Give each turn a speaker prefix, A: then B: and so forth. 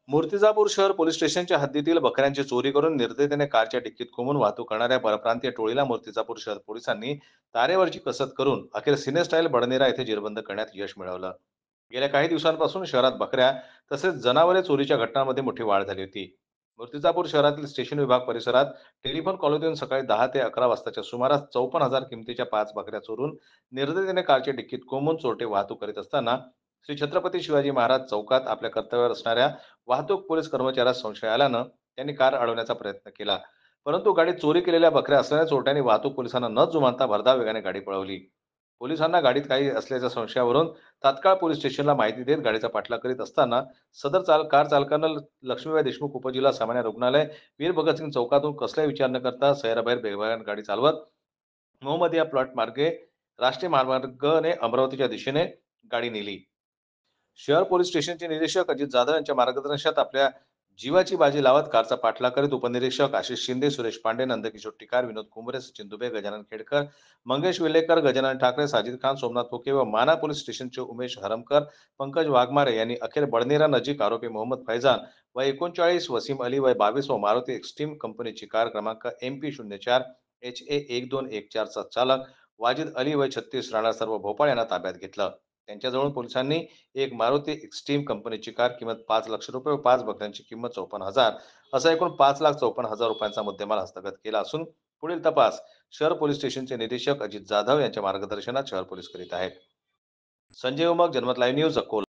A: मूर्तिजापूर शहर पोलीस स्टेशनच्या हद्दीतील बकऱ्यांची चोरी करून निर्दयतेने कारच्या डिक्कीत कोंबून वाहतूक करणाऱ्या परप्रांतीय टोळीला मूर्तिजापूर शहर पोलिसांनी तारेवरची कसरत करून अखेर सिनेस्टाईल बडनेरा येथे जेरबंद करण्यात यश मिळवलं. गेल्या काही दिवसांपासून शहरात बकऱ्या तसेच जनावरे चोरीच्या घटनांमध्ये मोठी वाढ झाली होती. मूर्तिजापूर शहरातील स्टेशन विभाग परिसरात टेलिफोन कॉलनीतून सकाळी 10 ते 11 वाजताच्या सुमारास 54,000 किमतीच्या 5 बकऱ्या चोरून निर्दयतेने कारच्या डिक्कीत कोंबून चोरटे वाहतूक करीत असताना श्री छत्रपती शिवाजी महाराज चौकात आपल्या कर्तव्यावर असणाऱ्या वाहतूक पोलीस कर्मचाऱ्यास संशय आल्यानं त्यांनी कार अडवण्याचा प्रयत्न केला. परंतु गाडीत चोरी केलेल्या बकऱ्या असल्याने चोरट्यांनी वाहतूक पोलिसांना न जुमानता भरधाव वेगाने गाडी पळवली. पोलिसांना गाडीत काही असल्याच्या संशयावरून तात्काळ पोलीस स्टेशनला माहिती देत गाडीचा पाठलाग करीत असताना कार चालकानं लक्ष्मीबाई देशमुख उपजिल्हा सामान्य रुग्णालय वीर भगतसिंग चौकातून कसलाही विचार न करता शहराबाहेर बेभान गाडी चालवत मोहम्मदिया प्लॉट मार्गे राष्ट्रीय महामार्गाने अमरावतीच्या दिशेने गाडी नेली. शहर पोलीस स्टेशनचे निरीक्षक अजित जाधव यांच्या मार्गदर्शनात आपल्या जीवाची बाजी लावत कारचा पाठलाग करीत उपनिरीक्षक आशिष शिंदे, सुरेश पांडे, नंदकिशोर टिकार, विनोद कुंबरे, सचिन दुबे, गजानन खेडकर, मंगेश वेलेकर, गजानन ठाकरे, साजिद खान, सोमनाथ फुके व माना पोलीस स्टेशनचे उमेश हरमकर, पंकज वाघमारे यांनी अखेर बडनेरा नजीक आरोपी मोहम्मद फैजान वय 39, वसीम अली वय 22 व मारुती एक्स्ट्रीम कंपनीची कार क्रमांक MP04HA1214 चा चालक वाजिद अली वय 36 राहणार सर्व भोपाळ यांना ताब्यात घेतलं. त्यांच्याजवळून पोलिसांनी एक मारुती एक्स्ट्रीम कंपनीची कार किंमत 5 लाख रुपये व 5 बकऱ्यांची किंमत 54,000 असा एकूण 5,54,000 रुपयांचा मुद्देमाल हस्तगत केला असून पुढील तपास शहर पोलीस स्टेशनचे निरीक्षक अजित जाधव यांच्या मार्गदर्शनात शहर पोलीस करीत आहेत. संजय उमक, जनमत लाईव्ह न्यूज, अकोला.